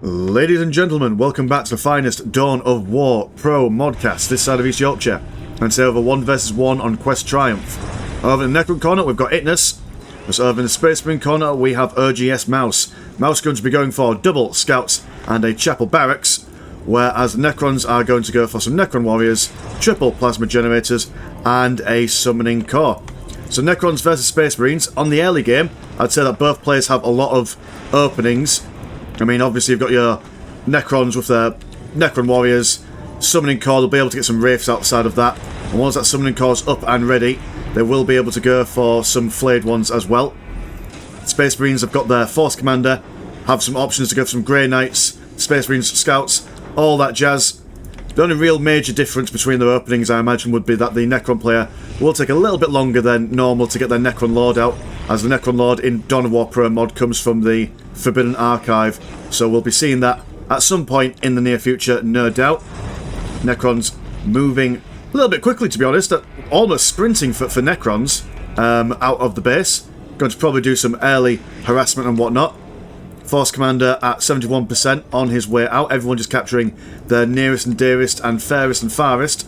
Ladies and gentlemen, welcome back to the finest Dawn of War Pro modcast this side of East Yorkshire, and today over 1 vs 1 on Quest Triumph. Over in the Necron corner we've got Itness, so over in the Space Marine corner we have oGs Mouse. Mouse going to be going for double scouts and a chapel barracks, whereas the Necrons are going to go for some Necron warriors, triple plasma generators and a summoning core. So Necrons versus Space Marines. On the early game, I'd say that both players have a lot of openings. I mean, obviously you've got your Necrons with their Necron warriors, summoning core, they'll be able to get some wraiths outside of that. And once that summoning core's up and ready, they will be able to go for some flayed ones as well. Space Marines have got their Force Commander, have some options to go for some Grey Knights, Space Marines Scouts, all that jazz. The only real major difference between their openings, I imagine, would be that the Necron player will take a little bit longer than normal to get their Necron Lord out, as the Necron Lord in Dawn of War Pro mod comes from the Forbidden Archive, so we'll be seeing that at some point in the near future, no doubt. Necrons moving a little bit quickly, to be honest, almost sprinting for Necrons out of the base. Going to probably do some early harassment and whatnot. Force Commander at 71% on his way out, everyone just capturing their nearest and dearest and fairest and farthest.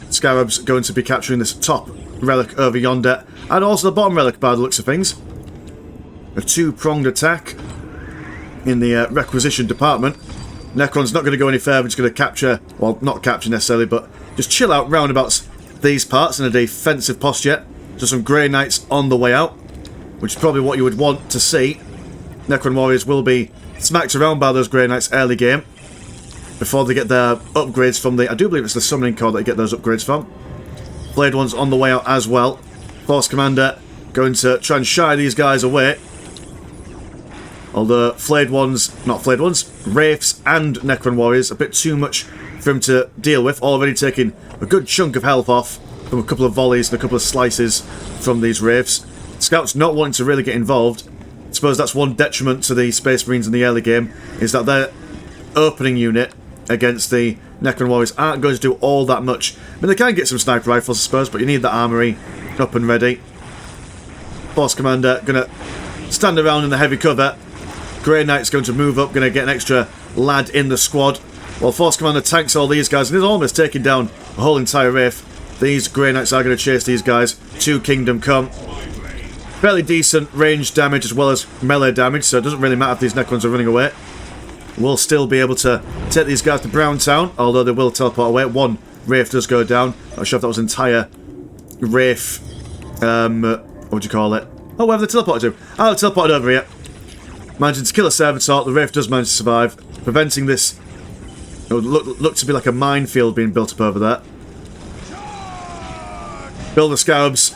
Scarabs going to be capturing this top relic over yonder, and also the bottom relic by the looks of things. A two-pronged attack in the requisition department. Necron's not going to go any further, just going to capture, well, not capture necessarily, but just chill out roundabouts these parts in a defensive posture. Just some Grey Knights on the way out, which is probably what you would want to see. Necron warriors will be smacked around by those Grey Knights early game, before they get their upgrades from the, I do believe it's the summoning core that they get those upgrades from. Blade ones on the way out as well. Force Commander going to try and shy these guys away. Although Wraiths and Necron warriors, a bit too much for him to deal with, already taking a good chunk of health off from a couple of volleys and a couple of slices from these Wraiths. Scouts not wanting to really get involved. I suppose that's one detriment to the Space Marines in the early game, is that their opening unit against the Necron warriors aren't going to do all that much. I mean, they can get some sniper rifles, I suppose, but you need the armory up and ready. Force Commander going to stand around in the heavy cover. Grey Knight's going to move up, going to get an extra lad in the squad, while Force Commander tanks all these guys and is almost taking down a whole entire Wraith. These Grey Knights are going to chase these guys to Kingdom Come. Fairly decent range damage as well as melee damage, so it doesn't really matter if these Necrons are running away. We'll still be able to take these guys to Browntown, although they will teleport away. One Wraith does go down. Not sure if that was entire Wraith. What would you call it? Oh, where have they teleported to? Oh, they teleported over here. Managing to kill a Servitor. The Wraith does manage to survive, preventing this. It would look to be like a minefield being built up over there. Builder Scarabs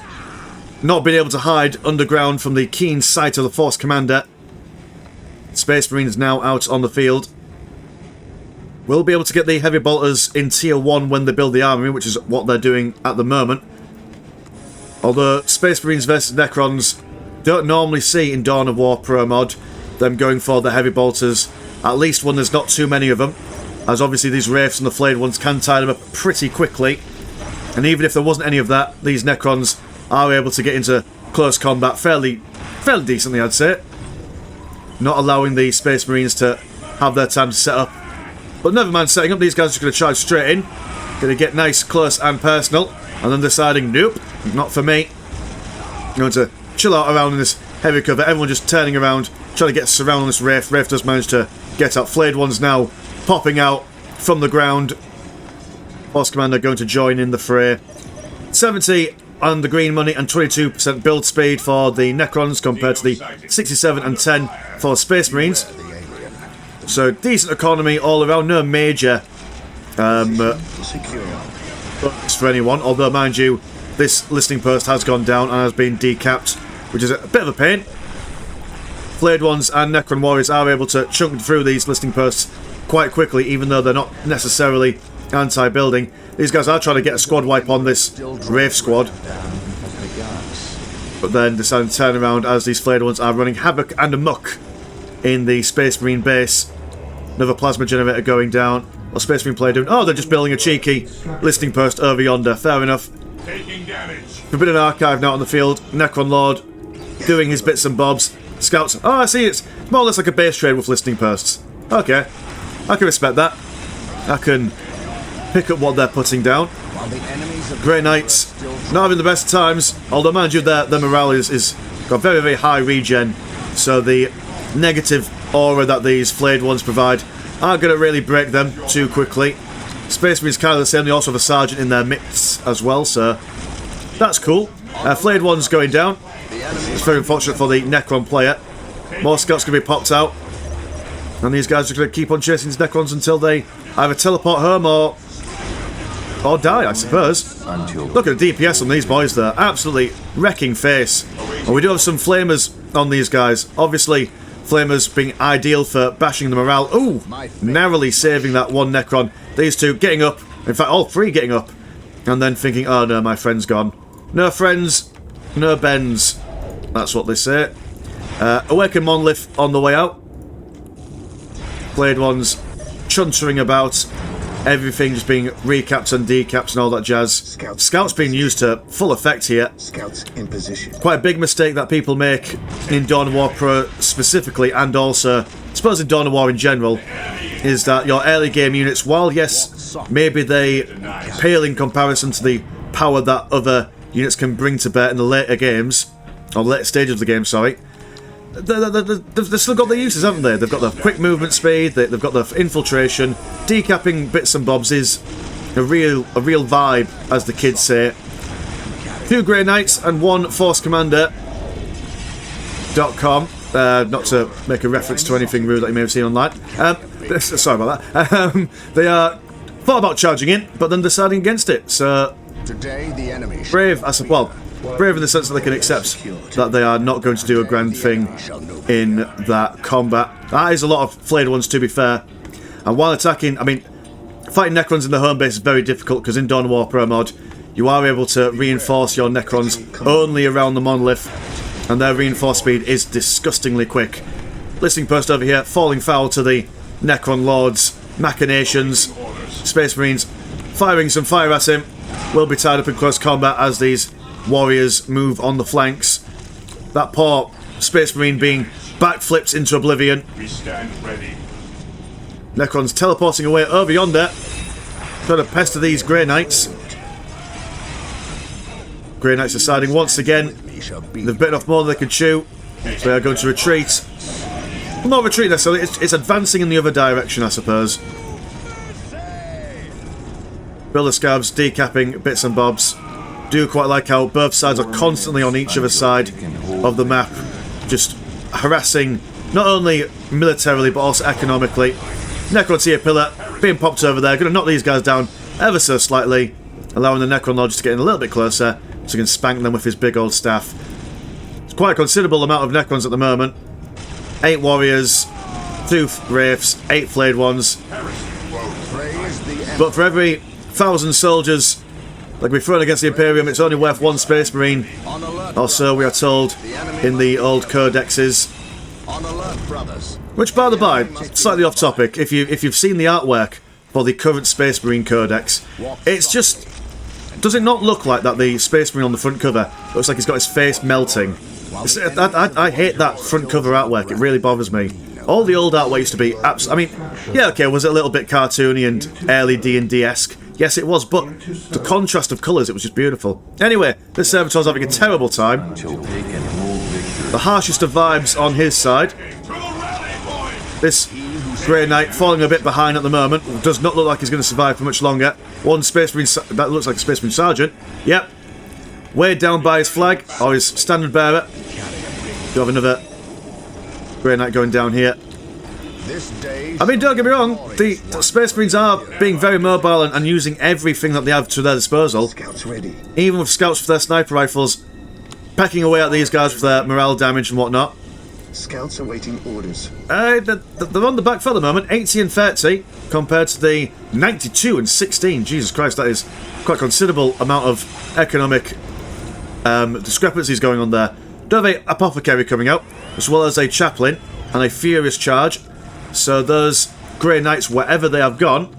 not being able to hide underground from the keen sight of the Force Commander. Space Marines now out on the field. We'll be able to get the heavy bolters in tier 1 when they build the armory, which is what they're doing at the moment. Although Space Marines versus Necrons don't normally see in Dawn of War Pro mod them going for the heavy bolters, at least when there's not too many of them, as obviously these Wraiths and the flayed ones can tie them up pretty quickly. And even if there wasn't any of that, these Necrons are able to get into close combat fairly decently, I'd say. Not allowing the Space Marines to have their time to set up. But never mind setting up, these guys are just going to charge straight in. Going to get nice, close and personal. And then deciding, nope, not for me. Going to chill out around in this heavy cover. Everyone just turning around, trying to get surrounded this Wraith. Wraith does manage to get out. Flayed ones now popping out from the ground. Force Commander going to join in the fray. 70 on the green money and 22% build speed for the Necrons compared to the 67 and 10 for Space Marines. So decent economy all around, no major bugs for anyone, although mind you, this listing post has gone down and has been decapped, which is a bit of a pain. Flayed ones and Necron warriors are able to chunk through these listing posts quite quickly, even though they're not necessarily anti-building. These guys are trying to get a squad wipe on this Wraith squad, but then deciding to turn around as these flayed ones are running havoc and amok in the Space Marine base. Another plasma generator going down. What's Space Marine player doing? Oh, they're just building a cheeky listing post over yonder. Fair enough. Forbidden Archive now on the field. Necron Lord doing his bits and bobs. Scouts. Oh, I see, it's more or less like a base trade with listing posts. Okay. I can respect that. I can pick up what they're putting down. Grey Knights not having the best times, although mind you their morale is got very, very high regen, so the negative aura that these flayed ones provide aren't going to really break them too quickly. Space Marines kind of the same, they also have a sergeant in their midst as well, so that's cool. Flayed ones going down. It's very unfortunate for the Necron player. More scouts going to be popped out, and these guys are going to keep on chasing these Necrons until they either teleport home or die, I suppose. Look at the DPS on these boys there. Absolutely wrecking face. And we do have some flamers on these guys. Obviously, flamers being ideal for bashing the morale. Ooh! Narrowly saving that one Necron. These two getting up. In fact, all three getting up. And then thinking, oh no, my friend's gone. No friends, no bends. That's what they say. Awaken Monolith on the way out. Flayed ones chuntering about. Everything just being recaps and decaps and all that jazz. Scouts being used to full effect here. Scouts in position. Quite a big mistake that people make in Dawn of War Pro specifically, and also, I suppose in Dawn of War in general, is that your early game units, while yes, maybe they pale in comparison to the power that other units can bring to bear in the later games, or later stages of the game, sorry, they've still got their uses, haven't they? They've got the quick movement speed, they've got the infiltration, decapping bits and bobs is a real vibe, as the kids say. 2 Grey Knights and 1 Force Commander.com. Not to make a reference to anything rude that you may have seen online. Sorry about that. They thought about charging in, but then deciding against it. So Today, the enemy brave, I suppose. Well, brave in the sense that they can accept that they are not going to do a grand thing in that combat. That is a lot of flayed ones, to be fair. And while attacking, I mean, fighting Necrons in the home base is very difficult, because in Dawn of War Pro mod, you are able to reinforce your Necrons only around the monolith, and their reinforce speed is disgustingly quick. Listening post over here, falling foul to the Necron Lords' machinations. Space Marines firing some fire at him. Will be tied up in close combat as these warriors move on the flanks. That poor Space Marine being backflipped into oblivion. We stand ready. Necrons teleporting away over yonder, trying to pester these Grey Knights. Grey Knights deciding once again they've bitten off more than they can chew, so they are going to retreat. Well, not retreat necessarily, it's advancing in the other direction, I suppose. Builder Scabs decapping bits and bobs. Do quite like how both sides are constantly on each other's side of the map, just harassing not only militarily but also economically. Necron tier pillar being popped over there, going to knock these guys down ever so slightly, allowing the Necron Lodge to get in a little bit closer so he can spank them with his big old staff. It's quite a considerable amount of Necrons at the moment. 8 warriors, 2 wraiths, 8 flayed ones. But for every 1,000 soldiers like we've thrown against the Imperium, it's only worth 1 Space Marine, or so we are told in the old codexes. Which, by the by, slightly off topic, if you've seen the artwork for the current Space Marine Codex, it's just... does it not look like that the Space Marine on the front cover looks like he's got his face melting? I hate that front cover artwork, it really bothers me. All the old artwork used to be I mean, yeah, okay, was it a little bit cartoony and early D&D-esque? Yes, it was, but the contrast of colours, it was just beautiful. Anyway, this servitor's having a terrible time. The harshest of vibes on his side. This Grey Knight falling a bit behind at the moment. Does not look like he's going to survive for much longer. 1 Space Marine, that looks like a Space Marine Sergeant. Yep. Weighed down by his flag, or his standard bearer. Do have another Grey Knight going down here. I mean, don't get me wrong, the Space Marines are being very mobile and using everything that they have to their disposal. Even with scouts with their sniper rifles, pecking away at these guys with their morale damage and whatnot. Scouts awaiting orders. They're on the back foot at the moment, 80 and 30, compared to the 92 and 16. Jesus Christ, that is quite a considerable amount of economic discrepancies going on there. Do have an Apothecary coming out, as well as a Chaplain and a Furious Charge. So those Grey Knights, wherever they have gone,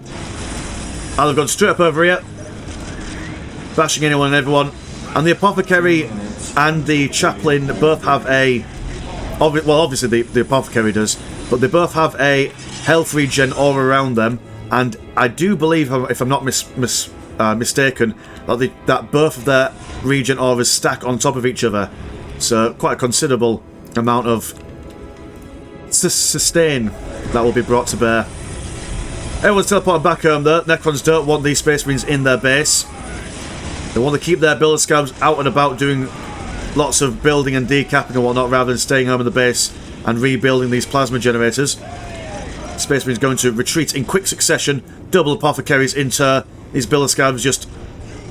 I've gone straight up over here, bashing anyone and everyone. And the Apothecary and the Chaplain both have a... well, obviously the Apothecary does, but they both have a health regen all around them, and I do believe, if I'm not mistaken, that both of their regen auras stack on top of each other, so quite a considerable amount of sustain that will be brought to bear. Everyone's teleported back home though. Necrons don't want these Space Marines in their base. They want to keep their builder scabs out and about doing lots of building and decapping and whatnot, rather than staying home in the base and rebuilding these plasma generators. Space Marines going to retreat in quick succession. Double apothecaries into these builder scabs, just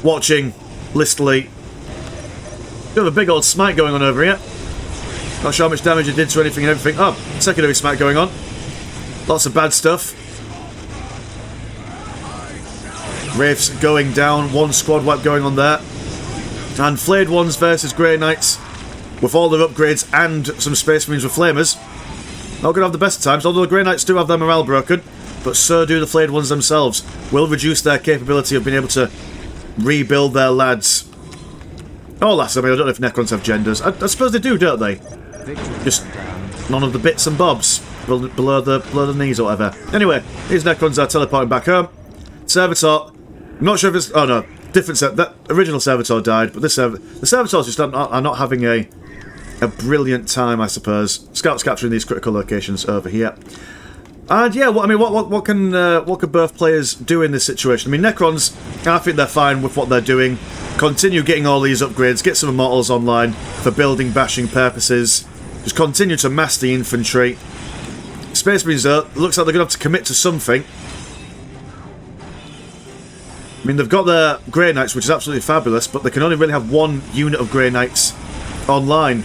watching listily. We have a big old smite going on over here. Not sure how much damage it did to anything and everything. Oh, secondary smite going on. Lots of bad stuff. Wraiths going down. One squad wipe going on there. And Flayed Ones versus Grey Knights with all their upgrades and some Space Marines with Flamers. Not going to have the best of times, although the Grey Knights do have their morale broken, but so do the Flayed Ones themselves. Will reduce their capability of being able to rebuild their lads. Oh, I mean, I don't know if Necrons have genders. I suppose they do, don't they? Just none of the bits and bobs below the knees or whatever. Anyway, these Necrons are teleporting back home. Servitor, I'm not sure if it's... Oh no, different set. That original Servitor died, but the Servitors just are not having a brilliant time, I suppose. Scouts capturing these critical locations over here. And yeah, what can both players do in this situation? I mean, Necrons, I think they're fine with what they're doing. Continue getting all these upgrades, get some Immortals online for building, bashing purposes. Just continue to mass the infantry. Space Marines, though, looks like they're going to have to commit to something. I mean, they've got their Grey Knights, which is absolutely fabulous, but they can only really have one unit of Grey Knights online.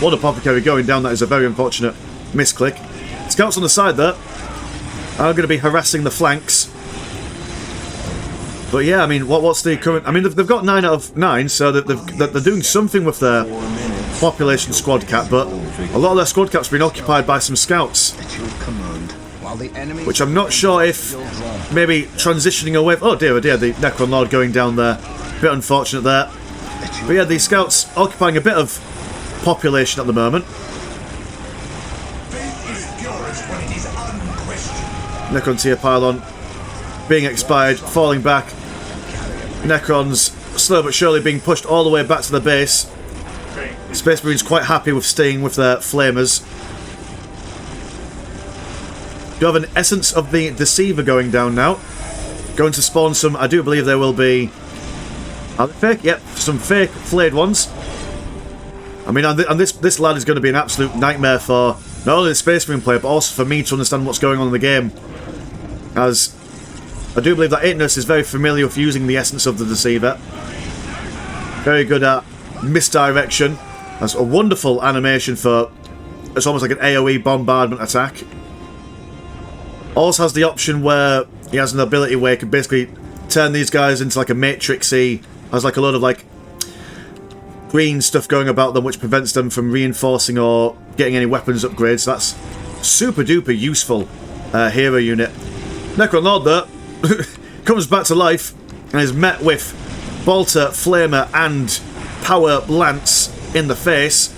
One Apothecary going down, that is a very unfortunate misclick. Scouts on the side there are going to be harassing the flanks. But yeah, I mean, what's the current... I mean, they've got 9 out of 9, so they're doing something with their population squad cap, but a lot of their squad cap's been occupied by some scouts. Which I'm not sure if maybe transitioning away... Oh dear, the Necron Lord going down there. A bit unfortunate there. But yeah, these scouts occupying a bit of population at the moment. Necron tier pylon being expired, falling back. Necrons slow but surely being pushed all the way back to the base. Space Marines quite happy with staying with their flamers. You have an Essence of the Deceiver going down now. Going to spawn some, I do believe there will be... Are they fake? Yep, some fake Flayed Ones. I mean, and this lad is going to be an absolute nightmare for not only the Space Marine player, but also for me to understand what's going on in the game. As I do believe that Itness is very familiar with using the Essence of the Deceiver. Very good at misdirection. That's a wonderful animation for... It's almost like an AoE bombardment attack. Also has the option where he has an ability where he can basically turn these guys into like a matrixy, has like a load of like green stuff going about them which prevents them from reinforcing or getting any weapons upgrades. So that's super duper useful hero unit. Necron Lord though comes back to life and is met with Bolter, Flamer and Power Lance in the face.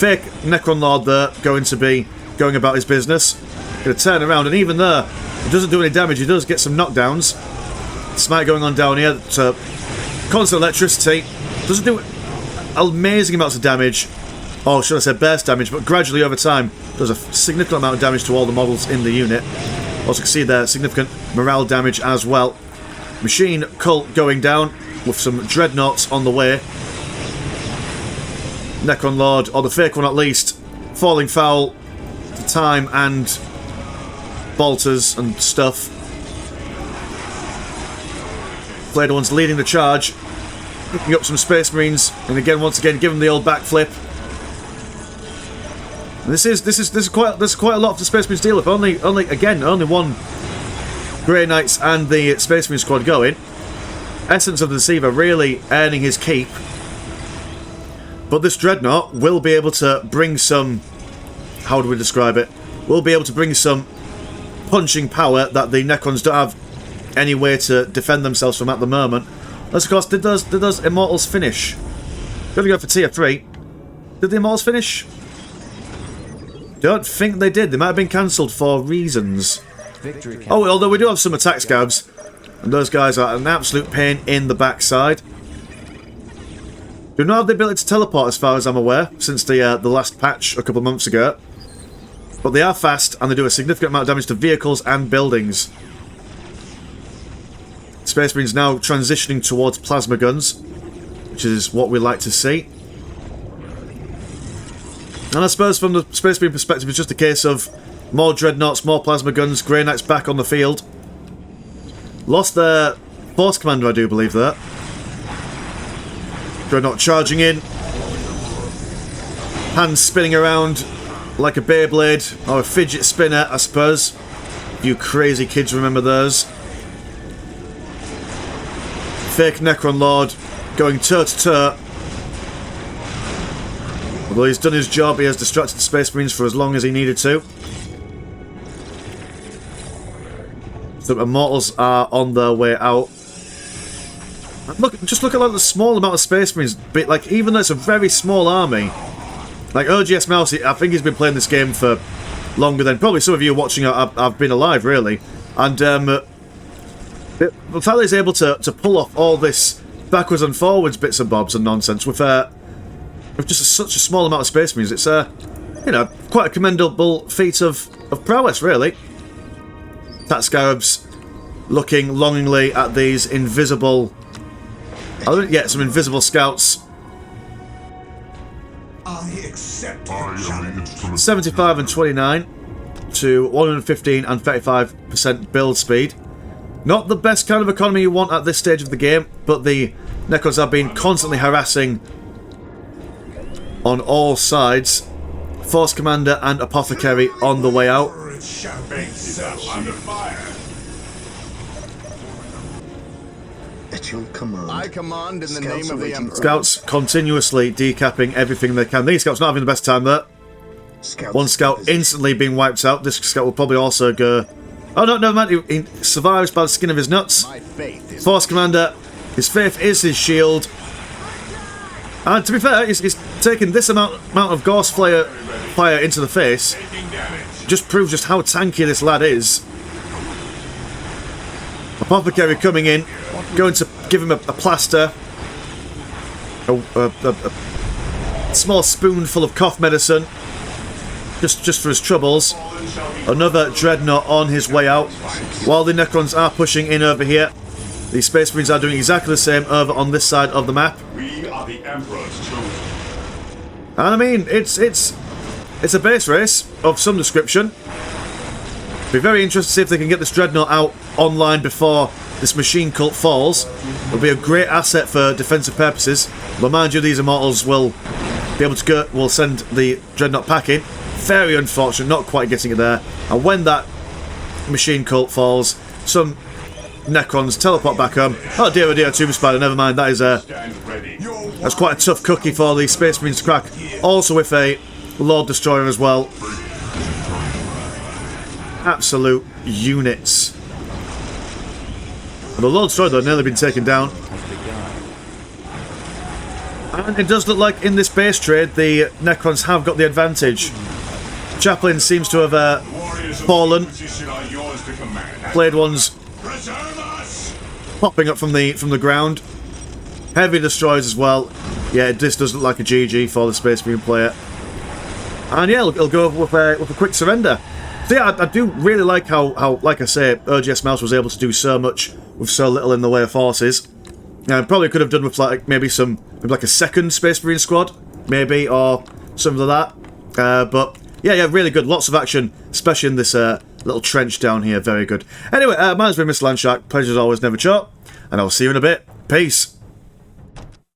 Fake Necron Lord there going to be going about his business. Going to turn around, and even there, it doesn't do any damage. He does get some knockdowns. Smite going on down here to constant electricity. Doesn't do amazing amounts of damage, or should I say burst damage, but gradually over time does a significant amount of damage to all the models in the unit. Also can see there significant morale damage as well. Machine Cult going down with some Dreadnoughts on the way. Necron Lord, or the fake one at least, falling foul to time and bolters and stuff. Flayed One's leading the charge, picking up some Space Marines, and again, once again, give them the old backflip. And this is quite a lot for the Space Marines to deal with. Only one Grey Knights and the Space Marine squad going. Essence of the Deceiver really earning his keep. But this Dreadnought will be able to bring some... How do we describe it? Will be able to bring some punching power that the Necrons don't have any way to defend themselves from at the moment. Unless, of course, did those Immortals finish? Gonna go for tier 3. Did the Immortals finish? Don't think they did. They might have been cancelled for reasons. Victory. Oh, although we do have some attack scabs. And those guys are an absolute pain in the backside. Do not have the ability to teleport as far as I'm aware, since the last patch a couple of months ago. But they are fast, and they do a significant amount of damage to vehicles and buildings. Space Marines now transitioning towards plasma guns, which is what we like to see. And I suppose from the Space Marine perspective, it's just a case of more Dreadnoughts, more plasma guns, Grey Knights back on the field. Lost their Force Commander, I do believe, there. Dreadnought charging in. Hands spinning around like a Beyblade, or a fidget spinner, I suppose. You crazy kids remember those. Fake Necron Lord going toe-to-toe. Although he's done his job, he has distracted the Space Marines for as long as he needed to. The Immortals are on their way out. Just look at the small amount of Space Marines. Like, even though it's a very small army, like oGs Mouse, I think he's been playing this game for longer than probably some of you watching have been alive, really. And the fact that he's able to pull off all this backwards and forwards bits and bobs and nonsense with just such a small amount of Space Marines, it's you know, quite a commendable feat of prowess, really. That Scarabs looking longingly at these invisible. I didn't get some invisible scouts. I accept the challenge. 75 and 29 to 115 and 35% build speed. Not the best kind of economy you want at this stage of the game, but the Necrons have been constantly harassing on all sides. Force Commander and Apothecary on the way out. It shall be so under fire. At your command. I command in the Scouts name of the awaiting Emperor. Scouts continuously decapping everything they can. These scouts not having the best time there. Scouts One scout instantly being wiped out. This scout will probably also go... Oh no, never mind. He survives by the skin of his nuts. My faith is Force Commander, his faith is his shield. And to be fair, he's taken this amount of Gauss fire into the face. Just proves just how tanky this lad is. Apothecary coming in, going to give him a plaster. A small spoonful of cough medicine. Just for his troubles. Another Dreadnought on his way out. While the Necrons are pushing in over here, the Space Marines are doing exactly the same over on this side of the map. We are the Emperor's children. And I mean, it's a base race of some description. Be very interested to see if they can get this Dreadnought out online before this machine cult falls. It'll be a great asset for defensive purposes. But mind you, these Immortals will be able to go. Will send the Dreadnought packing. Very unfortunate, not quite getting it there. And when that machine cult falls, some Necrons teleport back home. Oh dear, Tomb Spider. Never mind. That is Stand ready. that's quite a tough cookie for the Space Marines to crack. Also with a Lord Destroyer as well. Absolute units. And the Lord Destroyer, though, nearly been taken down. And it does look like in this base trade, the Necrons have got the advantage. Chaplain seems to have fallen. Blade Ones popping up from the ground. Heavy Destroyers as well. Yeah, this does look like a GG for the Space Marine player. And yeah, it'll go with a quick surrender. So yeah, I do really like how, like I say, oGs Mouse was able to do so much with so little in the way of forces. Probably could have done with maybe a second Space Marine squad, maybe, or something like that. But yeah, really good. Lots of action, especially in this little trench down here. Very good. Anyway, my name's been Mr. Landshark. Pleasure as always, never choke. And I'll see you in a bit. Peace.